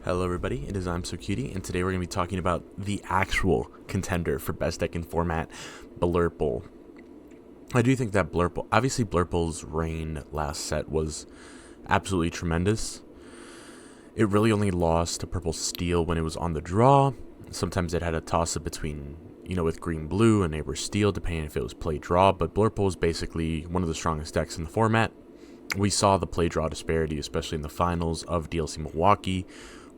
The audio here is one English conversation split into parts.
Hello everybody, it is I'm So Cutie, and today we're going to be talking about the actual contender for best deck in format, Blurple. I do think that obviously Blurple's reign last set was absolutely tremendous. It really only lost to Purple Steel when it was on the draw. Sometimes it had a toss-up between, with Green-Blue and Neighbor Steel, depending if it was play-draw, but Blurple is basically one of the strongest decks in the format. We saw the play-draw disparity, especially in the finals of DLC Milwaukee,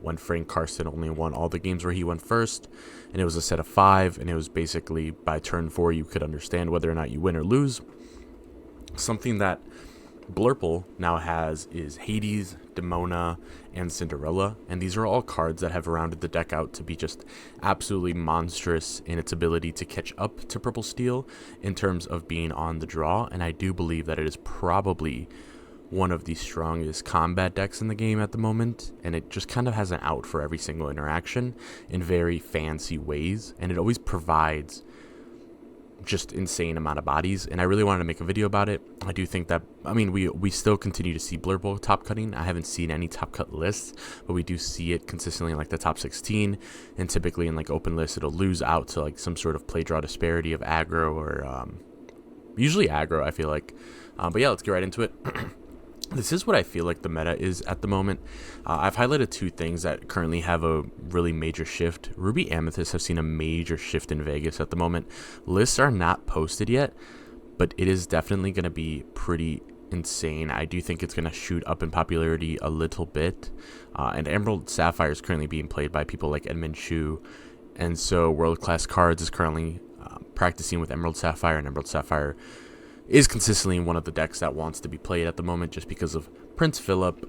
when Frank Karsten only won all the games where he went first, and it was a set of 5, and it was basically by turn 4 you could understand whether or not you win or lose. Something that Blurple now has is Hades, Demona, and Cinderella, and these are all cards that have rounded the deck out to be just absolutely monstrous in its ability to catch up to Purple Steel in terms of being on the draw, and I do believe that it is probably one of the strongest combat decks in the game at the moment, and it just kind of has an out for every single interaction in very fancy ways, and it always provides just insane amount of bodies, and I really wanted to make a video about it. I do think that, we still continue to see Blurple top cutting. I haven't seen any top cut lists, but we do see it consistently in like the top 16, and typically in like open lists it'll lose out to like some sort of play draw disparity of aggro or usually aggro, I feel like. But yeah, let's get right into it. This is what I feel like the meta is at the moment. I've highlighted two things that currently have a really major shift. Ruby Amethyst have seen a major shift in Vegas at the moment. Lists are not posted yet, but it is definitely going to be pretty insane. I do think it's going to shoot up in popularity a little bit. And Emerald Sapphire is currently being played by people like Edmund Shu. And so World Class Cards is currently practicing with Emerald Sapphire, and Emerald Sapphire is consistently one of the decks that wants to be played at the moment just because of Prince Philip,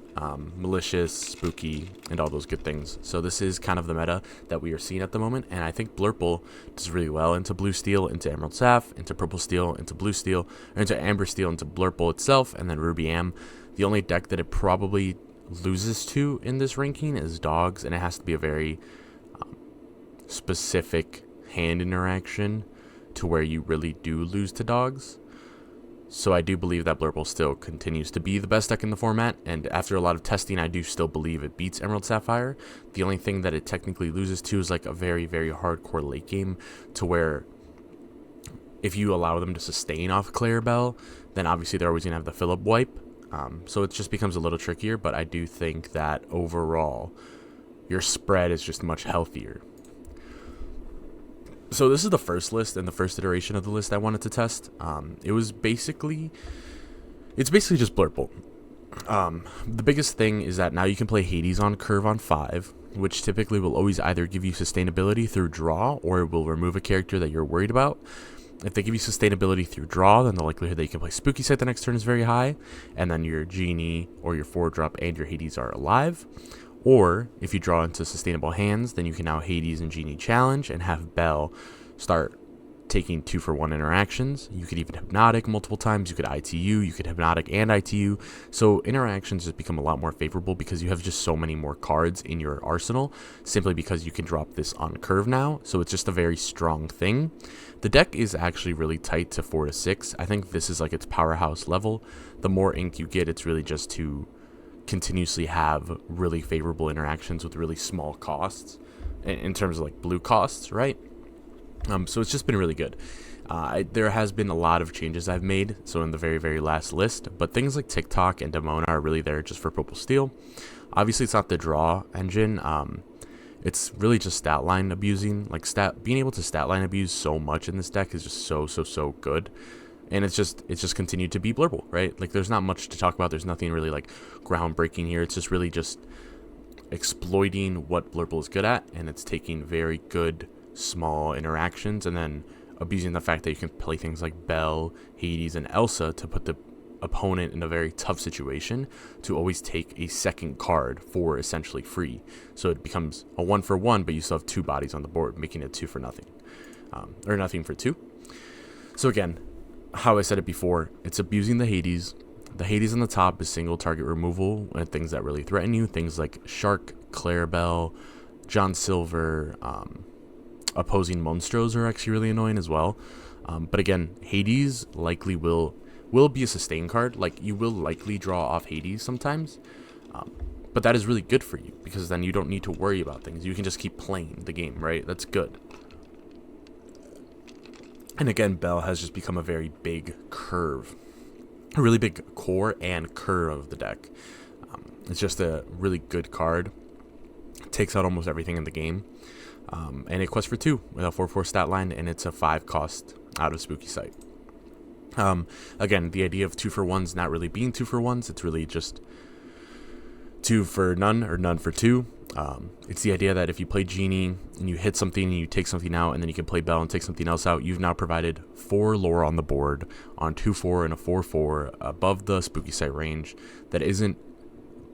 Malicious, Spooky, and all those good things. So this is kind of the meta that we are seeing at the moment, and I think Blurple does really well into Blue Steel, into Emerald Saph, into Purple Steel, into Blue Steel, or into Amber Steel, into Blurple itself, and then Ruby Am. The only deck that it probably loses to in this ranking is Dogs, and it has to be a very specific hand interaction to where you really do lose to Dogs. So I do believe that Blurple still continues to be the best deck in the format, and after a lot of testing, I do still believe it beats Emerald Sapphire. The only thing that it technically loses to is like a very, very hardcore late game, to where if you allow them to sustain off Clarabelle, then obviously they're always going to have the Philip wipe. So it just becomes a little trickier, but I do think that overall, your spread is just much healthier. So this is the first list and the first iteration of the list I wanted to test. It's basically just Blurple. The biggest thing is that now you can play Hades on curve on 5, which typically will always either give you sustainability through draw or it will remove a character that you're worried about. If they give you sustainability through draw, then the likelihood that you can play Spooky Sight the next turn is very high, and then your Genie or your 4-drop and your Hades are alive. Or, if you draw into sustainable hands, then you can now Hades and Genie challenge and have Belle start taking 2-for-1 interactions. You could even Hypnotic multiple times, you could ITU, you could Hypnotic and ITU. So interactions just become a lot more favorable because you have just so many more cards in your arsenal, simply because you can drop this on curve now. So it's just a very strong thing. The deck is actually really tight to 4 to 6. I think this is like its powerhouse level. The more ink you get, it's really just to continuously have really favorable interactions with really small costs in terms of like blue costs, right? So it's just been really good. There has been a lot of changes I've made, so in the very, very last list, but things like TikTok and Demona are really there just for Purple Steel. Obviously, it's not the draw engine. It's really just stat line abusing. Like being able to stat line abuse so much in this deck is just so good. And it's just continued to be Blurple, right? Like, there's not much to talk about. There's nothing really, like, groundbreaking here. It's just really just exploiting what Blurple is good at, and it's taking very good, small interactions, and then abusing the fact that you can play things like Belle, Hades, and Elsa to put the opponent in a very tough situation to always take a second card for essentially free. So it becomes a 1-for-1, but you still have 2 bodies on the board, making it 2 for nothing. Or nothing for 2. So again, how I said it before, it's abusing the Hades. The Hades on the top is single target removal and things that really threaten you. Things like Shark, Clarabelle, John Silver, opposing Monstros are actually really annoying as well. But again, Hades likely will be a sustain card. Like, you will likely draw off Hades sometimes. But that is really good for you, because then you don't need to worry about things. You can just keep playing the game, right? That's good. And again, Bell has just become a very big curve. A really big core and curve of the deck. It's just a really good card. It takes out almost everything in the game. And it quests for 2 with a 4/4 stat line, and it's a 5 cost out of Spooky Sight. Again, the idea of 2 for 1's not really being 2 for 1's. It's really just 2 for none or none for 2. It's the idea that if you play Genie and you hit something and you take something out, and then you can play Bell and take something else out, you've now provided 4 lore on the board on 2/4 and a 4/4 above the Spooky Sight range that isn't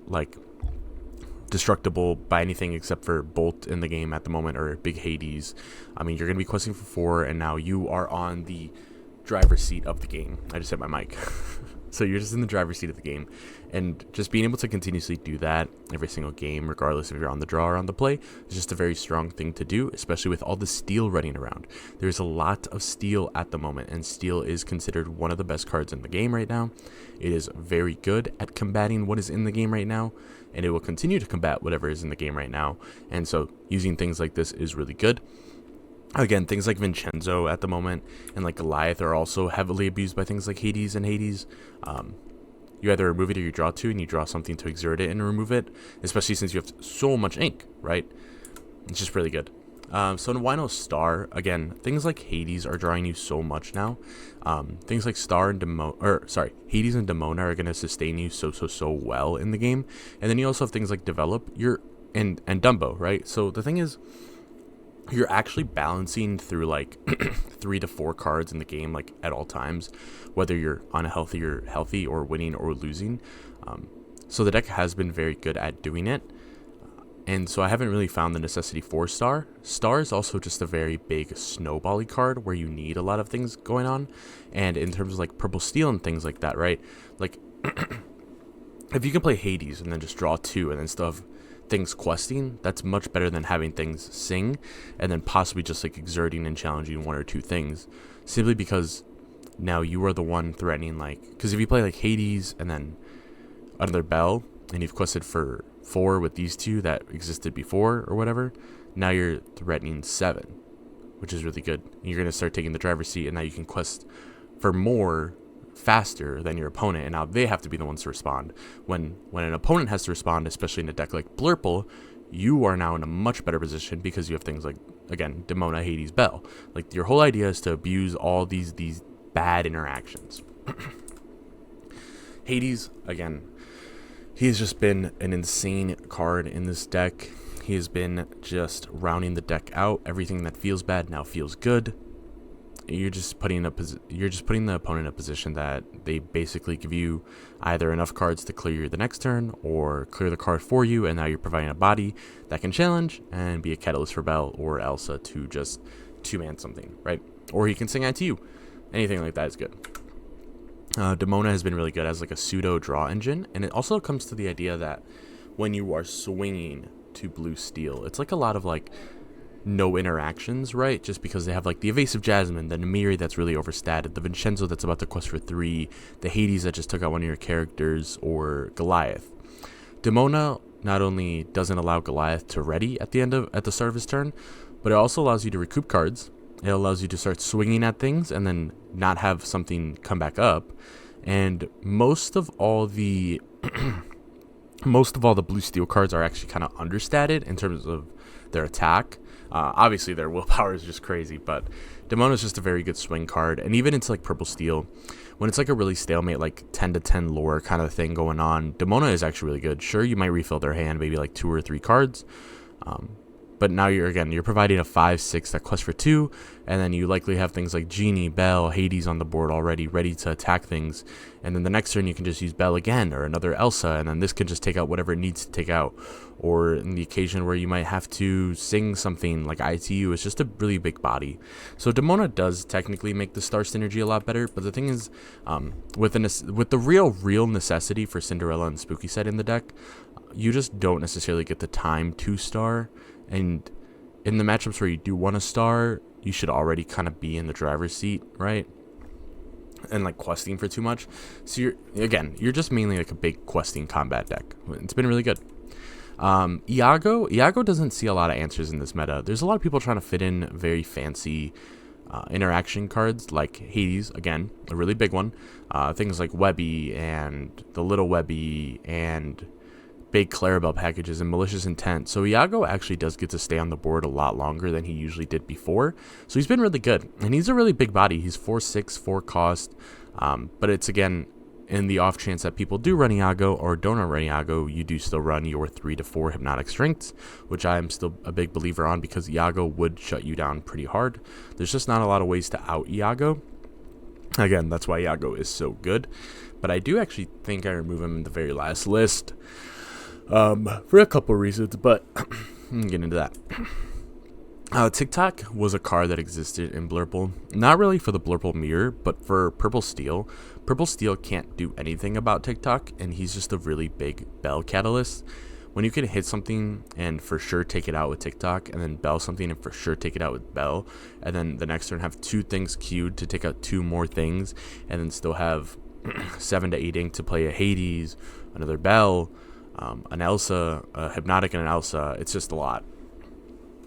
like destructible by anything except for Bolt in the game at the moment, or Big Hades. I mean, you're going to be questing for 4, and now you are on the driver's seat of the game. I just hit my mic. So you're just in the driver's seat of the game, and just being able to continuously do that every single game, regardless if you're on the draw or on the play, is just a very strong thing to do, especially with all the steel running around. There's a lot of steel at the moment, and steel is considered one of the best cards in the game right now. It is very good at combating what is in the game right now, and it will continue to combat whatever is in the game right now. And so using things like this is really good. Again, things like Vincenzo at the moment and like Goliath are also heavily abused by things like Hades and Hades. You either remove it or you draw 2, and you draw something to exert it and remove it, especially since you have so much ink, right? It's just really good. So in Wino Star, again, things like Hades are drawing you so much now. Things like Hades and Demona are going to sustain you so well in the game. And then you also have things like Develop, and Dumbo, right? So the thing is, you're actually balancing through like 3 to 4 cards in the game, like at all times, whether you're unhealthy or healthy, or winning or losing. So the deck has been very good at doing it. And so I haven't really found the necessity for Star. Star is also just a very big snowbally card where you need a lot of things going on. And in terms of like Purple Steel and things like that, right? Like, if you can play Hades and then just draw 2 and then still have things questing, that's much better than having things sing and then possibly just like exerting and challenging 1 or 2 things, simply because now you are the one threatening, like, because if you play like Hades and then another Bell and you've quested for 4 with these 2 that existed before or whatever, now you're threatening 7, which is really good. You're going to start taking the driver's seat, and now you can quest for more faster than your opponent, and now they have to be the ones to respond. When an opponent has to respond, especially in a deck like Blurple, you are now in a much better position because you have things like, again, Demona, Hades, Bell. Like, your whole idea is to abuse all these bad interactions. Hades, again, he has just been an insane card in this deck. He has been just rounding the deck out. Everything that feels bad now feels good. You're just putting the opponent in a position that they basically give you either enough cards to clear you the next turn, or clear the card for you, and now you're providing a body that can challenge and be a catalyst for Bell or Elsa to just 2-man something, right? Or he can sing ITU. Anything like that is good. Demona has been really good as like a pseudo draw engine, and it also comes to the idea that when you are swinging to blue steel, it's like a lot of like no interactions, right? Just because they have like the Evasive Jasmine, the Namiri that's really overstated, the Vincenzo that's about to quest for 3, the Hades that just took out one of your characters, or Goliath. Demona not only doesn't allow Goliath to ready at the start of his turn, but it also allows you to recoup cards. It allows you to start swinging at things and then not have something come back up. And most of all the blue steel cards are actually kind of understated in terms of their attack. Obviously, their willpower is just crazy, but Demona is just a very good swing card. And even into like Purple Steel, when it's like a really stalemate, like 10 to 10 lore kind of thing going on, Demona is actually really good. Sure, you might refill their hand, maybe like 2 or 3 cards. But now you're providing a 5/6 that quests for 2, and then you likely have things like Genie, Bell, Hades on the board already ready to attack things. And then the next turn you can just use Bell again, or another Elsa, and then this can just take out whatever it needs to take out. Or in the occasion where you might have to sing something like ITU, it's just a really big body. So Demona does technically make the star synergy a lot better, but the thing is, with the real necessity for Cinderella and Spooky Sight in the deck, you just don't necessarily get the time to star. And in the matchups where you do want a star, you should already kind of be in the driver's seat, right? And like questing for too much. So you're just mainly like a big questing combat deck. It's been really good. Iago doesn't see a lot of answers in this meta. There's a lot of people trying to fit in very fancy interaction cards like Hades, again, a really big one. Things like Webby and the Little Webby and big Clarabelle packages and Malicious Intent. So Iago actually does get to stay on the board a lot longer than he usually did before. So he's been really good. And he's a really big body. He's 4/6, 4 cost. But it's, again, in the off chance that people do run Iago or don't run Iago, you do still run your 3 to 4 Hypnotic Strengths, which I am still a big believer on because Iago would shut you down pretty hard. There's just not a lot of ways to out Iago. Again, that's why Iago is so good. But I do actually think I remove him in the very last list for a couple reasons, but I'm get into that. TikTok was a card that existed in Blurple, not really for the Blurple mirror, but for Purple Steel. Purple Steel can't do anything about TikTok, and he's just a really big Bell catalyst. When you can hit something and for sure take it out with TikTok, and then Bell something and for sure take it out with Bell, and then the next turn have 2 things queued to take out 2 more things, and then still have 7 to 8 ink to play a Hades, another Bell, an Elsa, a Hypnotic, and an Elsa. It's just a lot.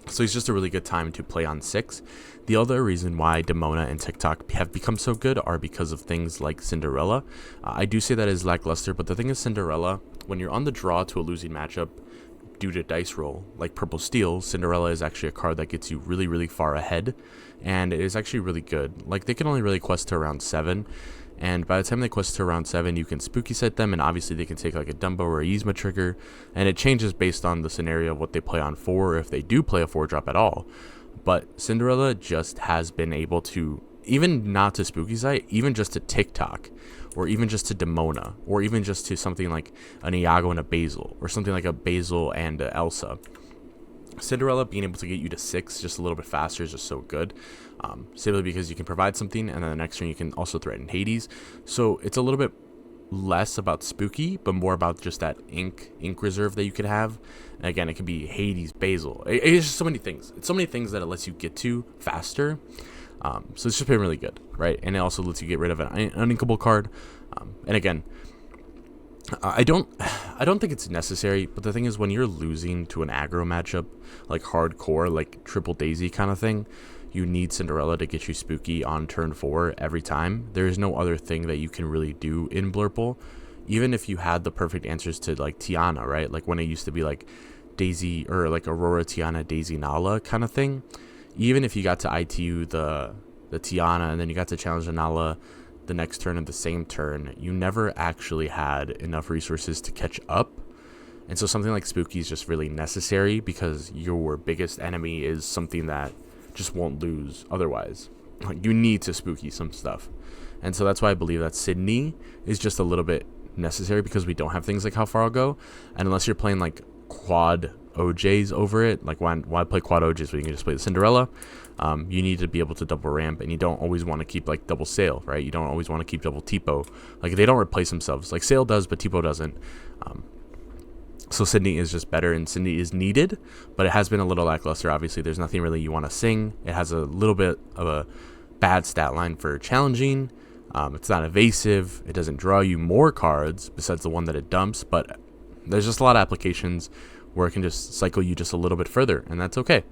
So he's just a really good time to play on 6. The other reason why Demona and TikTok have become so good are because of things like Cinderella. I do say that is lackluster, but the thing is Cinderella, when you're on the draw to a losing matchup due to dice roll, like Purple Steel, Cinderella is actually a card that gets you really, really far ahead, and it is actually really good. Like, they can only really quest to around 7, and by the time they quest to around 7, you can spooky set them, and obviously they can take like a Dumbo or a Yzma trigger, and it changes based on the scenario of what they play on 4, or if they do play a 4-drop at all. But Cinderella just has been able to, even not to spooky site, even just to TikTok, or even just to Demona, or even just to something like an Iago and a Basil, or something like a Basil and a Elsa. Cinderella being able to get you to 6 just a little bit faster is just so good, simply because you can provide something, and then the next turn you can also threaten Hades. So it's a little bit less about spooky, but more about just that ink reserve that you could have. And again, it could be Hades, Basil. It's just so many things. It's so many things that it lets you get to faster. So it's just been really good, right? And it also lets you get rid of an uninkable card. And again, I don't think it's necessary, but the thing is, when you're losing to an aggro matchup, like hardcore, like Triple Daisy kind of thing, you need Cinderella to get you spooky on turn 4 every time. There is no other thing that you can really do in Blurple, even if you had the perfect answers to like Tiana, right? Like when it used to be like Daisy, or like Aurora, Tiana, Daisy, Nala kind of thing. Even if you got to ITU the Tiana, and then you got to challenge the Nala the next turn of the same turn, you never actually had enough resources to catch up. And so something like Spooky is just really necessary, because your biggest enemy is something that just won't lose otherwise. Like, you need to Spooky some stuff. And so that's why I believe that Sydney is just a little bit necessary, because we don't have things like How Far I'll Go. And unless you're playing like quad OJs over it, like why play quad OJs when you can just play the Cinderella? You need to be able to double ramp, and you don't always want to keep like double sail, right? You don't always want to keep double Tipo. Like, they don't replace themselves. Like sail does, but Tipo doesn't. So Sydney is just better, and Sydney is needed, but it has been a little lackluster. Obviously, there's nothing really you want to sing. It has a little bit of a bad stat line for challenging. It's not evasive. It doesn't draw you more cards besides the one that it dumps, but there's just a lot of applications where it can just cycle you just a little bit further, and that's okay.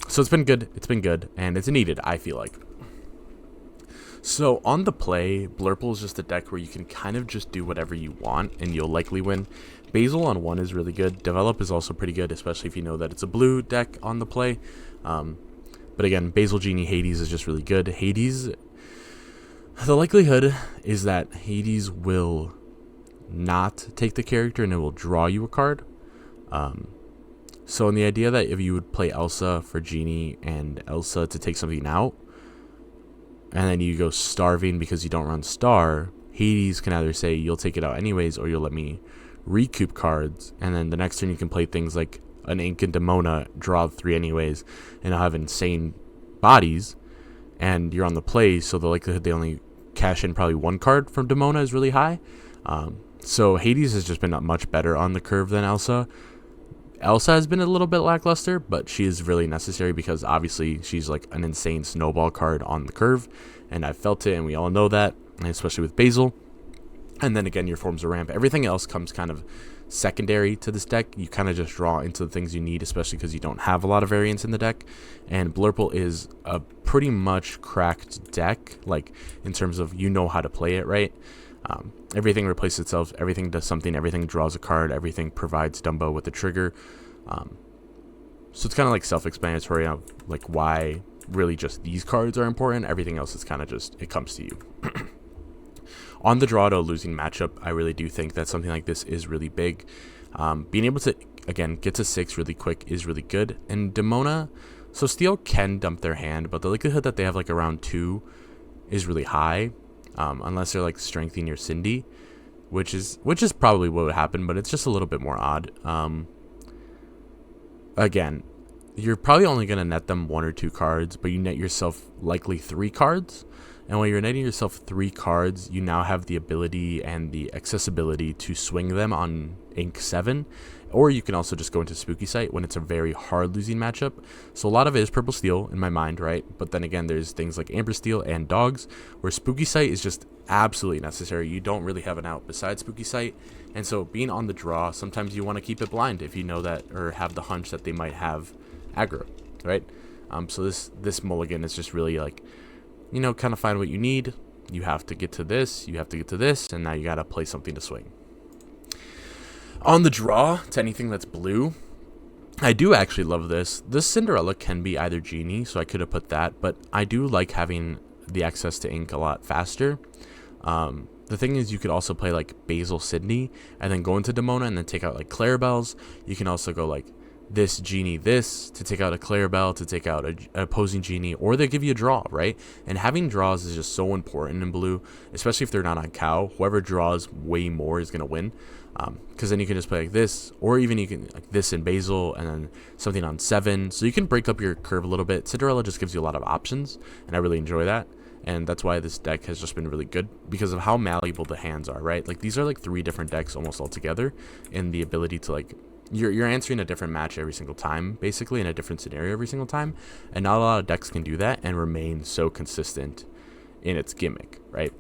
So it's been good. It's been good, and it's needed, I feel like. So on the play, Blurple is just a deck where you can kind of just do whatever you want, and you'll likely win. Basil on 1 is really good. Develop is also pretty good, especially if you know that it's a blue deck on the play. But again, Basil, Genie, Hades is just really good. Hades, the likelihood is that Hades will not take the character, and it will draw you a card. So in the idea that if you would play Elsa for Genie and Elsa to take something out, and then you go starving because you don't run Star, Hades can either say you'll take it out anyways, or you'll let me recoup cards, and then the next turn you can play things like an Ink and Demona, draw 3 anyways, and I'll have insane bodies, and you're on the play, so the likelihood they only cash in probably 1 card from Demona is really high. So Hades has just been much better on the curve than Elsa. Elsa has been a little bit lackluster, but she is really necessary, because obviously she's like an insane snowball card on the curve, and I've felt it, and we all know that, and especially with Basil. And then again, your forms of ramp. Everything else comes kind of secondary to this deck. You kind of just draw into the things you need, especially because you don't have a lot of variance in the deck. And Blurple is a pretty much cracked deck, like in terms of how to play it, right? Everything replaces itself, everything does something, everything draws a card, everything provides Dumbo with a trigger. So it's kind of like self-explanatory of like why really just these cards are important. Everything else is kind of just, it comes to you. On the draw to a losing matchup, I really do think that something like this is really big. Being able to, again, get to 6 really quick is really good. And Demona, so Steel can dump their hand, but the likelihood that they have like around 2 is really high, unless they're like strengthening your Cindy, which is probably what would happen, but it's just a little bit more odd. Again, you're probably only going to net them 1 or 2 cards, but you net yourself likely 3 cards. And when you're netting yourself 3 cards, you now have the ability and the accessibility to swing them on Ink 7. Or you can also just go into Spooky Sight when it's a very hard losing matchup. So a lot of it is Purple Steel in my mind, right? But then again, there's things like Amber Steel and Dogs, where Spooky Sight is just absolutely necessary. You don't really have an out besides Spooky Sight. And so being on the draw, sometimes you want to keep it blind if you know that, or have the hunch that they might have aggro, right? So this mulligan is just really like, kind of find what you need. You have to get to this, you have to get to this, and now you got to play something to swing. On the draw to anything that's blue, I do actually love this. This Cinderella can be either Genie, so I could have put that, but I do like having the access to ink a lot faster. The thing is, you could also play like Basil Sydney, and then go into Demona, and then take out like Clarabelle's. You can also go like this Genie, this, to take out a Clarabelle, to take out an opposing Genie, or they give you a draw, right? And having draws is just so important in blue, especially if they're not on cow. Whoever draws way more is going to win, because then you can just play like this, or even you can like this in Basil, and then something on 7, so you can break up your curve a little bit. Cinderella just gives you a lot of options, and I really enjoy that. And that's why this deck has just been really good, because of how malleable the hands are, right? Like, these are like 3 different decks almost all together, and the ability to like, you're answering a different match every single time, basically, in a different scenario every single time, and not a lot of decks can do that and remain so consistent in its gimmick, right?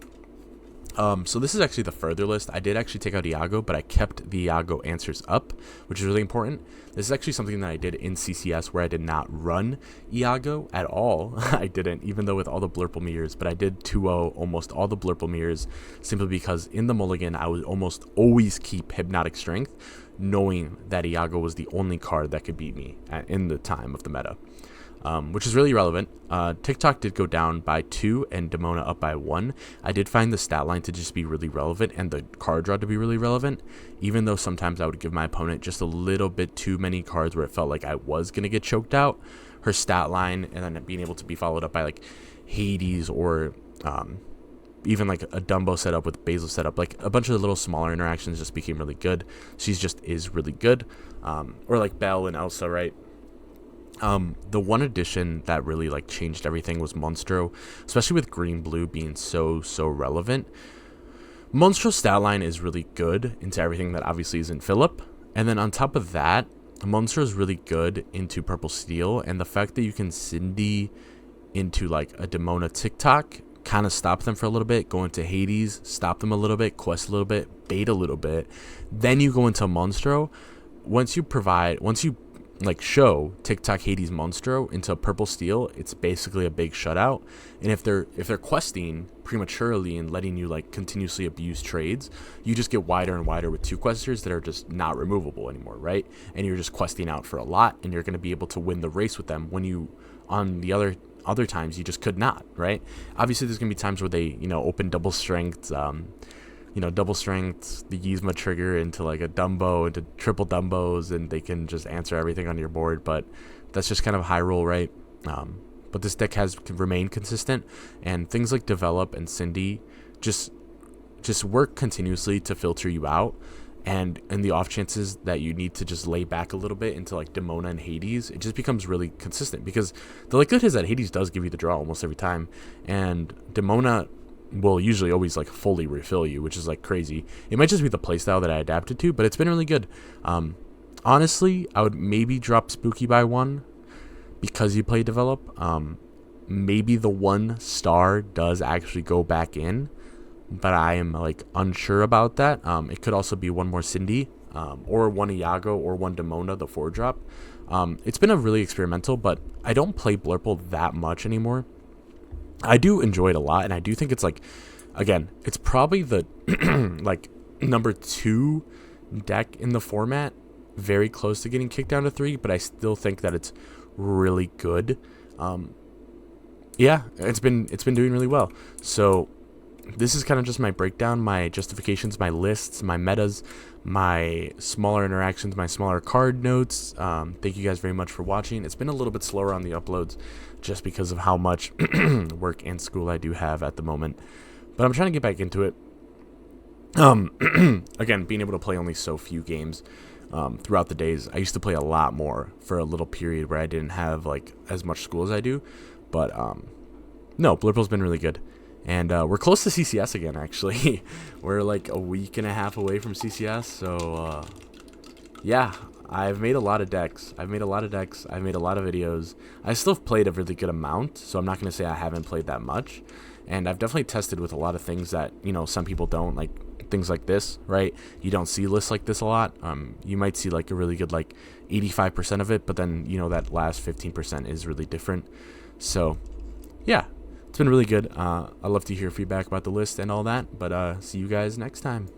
So this is actually the further list. I did actually take out Iago, but I kept the Iago answers up, which is really important. This is actually something that I did in CCS, where I did not run Iago at all. I didn't, even though with all the Blurple mirrors, but I did 2-0 almost all the Blurple mirrors, simply because in the mulligan, I would almost always keep Hypnotic Strength, knowing that Iago was the only card that could beat me in the time of the meta. Which is really relevant. TikTok did go down by 2 and Demona up by 1. I did find the stat line to just be really relevant and the card draw to be really relevant, even though sometimes I would give my opponent just a little bit too many cards where it felt like I was going to get choked out. Her stat line, and then being able to be followed up by like Hades, or even like a Dumbo setup with Basil setup, like a bunch of the little smaller interactions just became really good. She's just is really good. Or like Belle and Elsa, right? The one addition that really like changed everything was Monstro, especially with green blue being so relevant. Monstro's stat line is really good into everything that obviously isn't Philip, and then on top of that, Monstro is really good into purple steel, and the fact that you can Cindy into like a Demona TikTok, kind of stop them for a little bit, go into Hades, stop them a little bit, quest a little bit, bait a little bit, then you go into Monstro. Once you like show TikTok Hades Monstro into purple steel, it's basically a big shutout. And if they're questing prematurely and letting you like continuously abuse trades, you just get wider and wider with 2 questers that are just not removable anymore, right? And you're just questing out for a lot, and you're going to be able to win the race with them when you, on the other times, you just could not, right? Obviously there's going to be times where they open double strength, double strength, the Yzma trigger into like a Dumbo, into triple Dumbos, and they can just answer everything on your board, but that's just kind of high roll, right? But this deck has remained consistent, and things like Develop and Cindy just work continuously to filter you out, and in the off chances that you need to just lay back a little bit into like Demona and Hades, it just becomes really consistent, because the likelihood is that Hades does give you the draw almost every time, and Demona will usually always like fully refill you, which is like crazy. It might just be the playstyle that I adapted to, but it's been really good. Honestly, I would maybe drop Spooky by 1 because you play Develop. Maybe the 1 star does actually go back in, but I am like unsure about that. It could also be 1 more Cindy. or one Iago or one Demona, the 4-drop. It's been a really experimental, but I don't play Blurple that much anymore. I do enjoy it a lot, and I do think it's like, again, it's probably the like number 2 deck in the format, very close to getting kicked down to 3, but I still think that it's really good. Yeah, it's been doing really well. So this is kind of just my breakdown, my justifications, my lists, my metas, my smaller interactions, my smaller card notes. Thank you guys very much for watching. It's been a little bit slower on the uploads just because of how much work and school I do have at the moment, but I'm trying to get back into it. Again, being able to play only so few games throughout the days. I used to play a lot more for a little period where I didn't have like as much school as I do, but no, Blurple's been really good. And we're close to CCS again, actually. We're like a week and a half away from CCS, so yeah, I've made a lot of decks. I've made a lot of videos. I still have played a really good amount, so I'm not going to say I haven't played that much. And I've definitely tested with a lot of things that, you know, some people don't, like things like this, right? You don't see lists like this a lot. You might see like a really good like 85% of it, but then, you know, that last 15% is really different. So yeah, it's been really good. I'd love to hear feedback about the list and all that, but see you guys next time.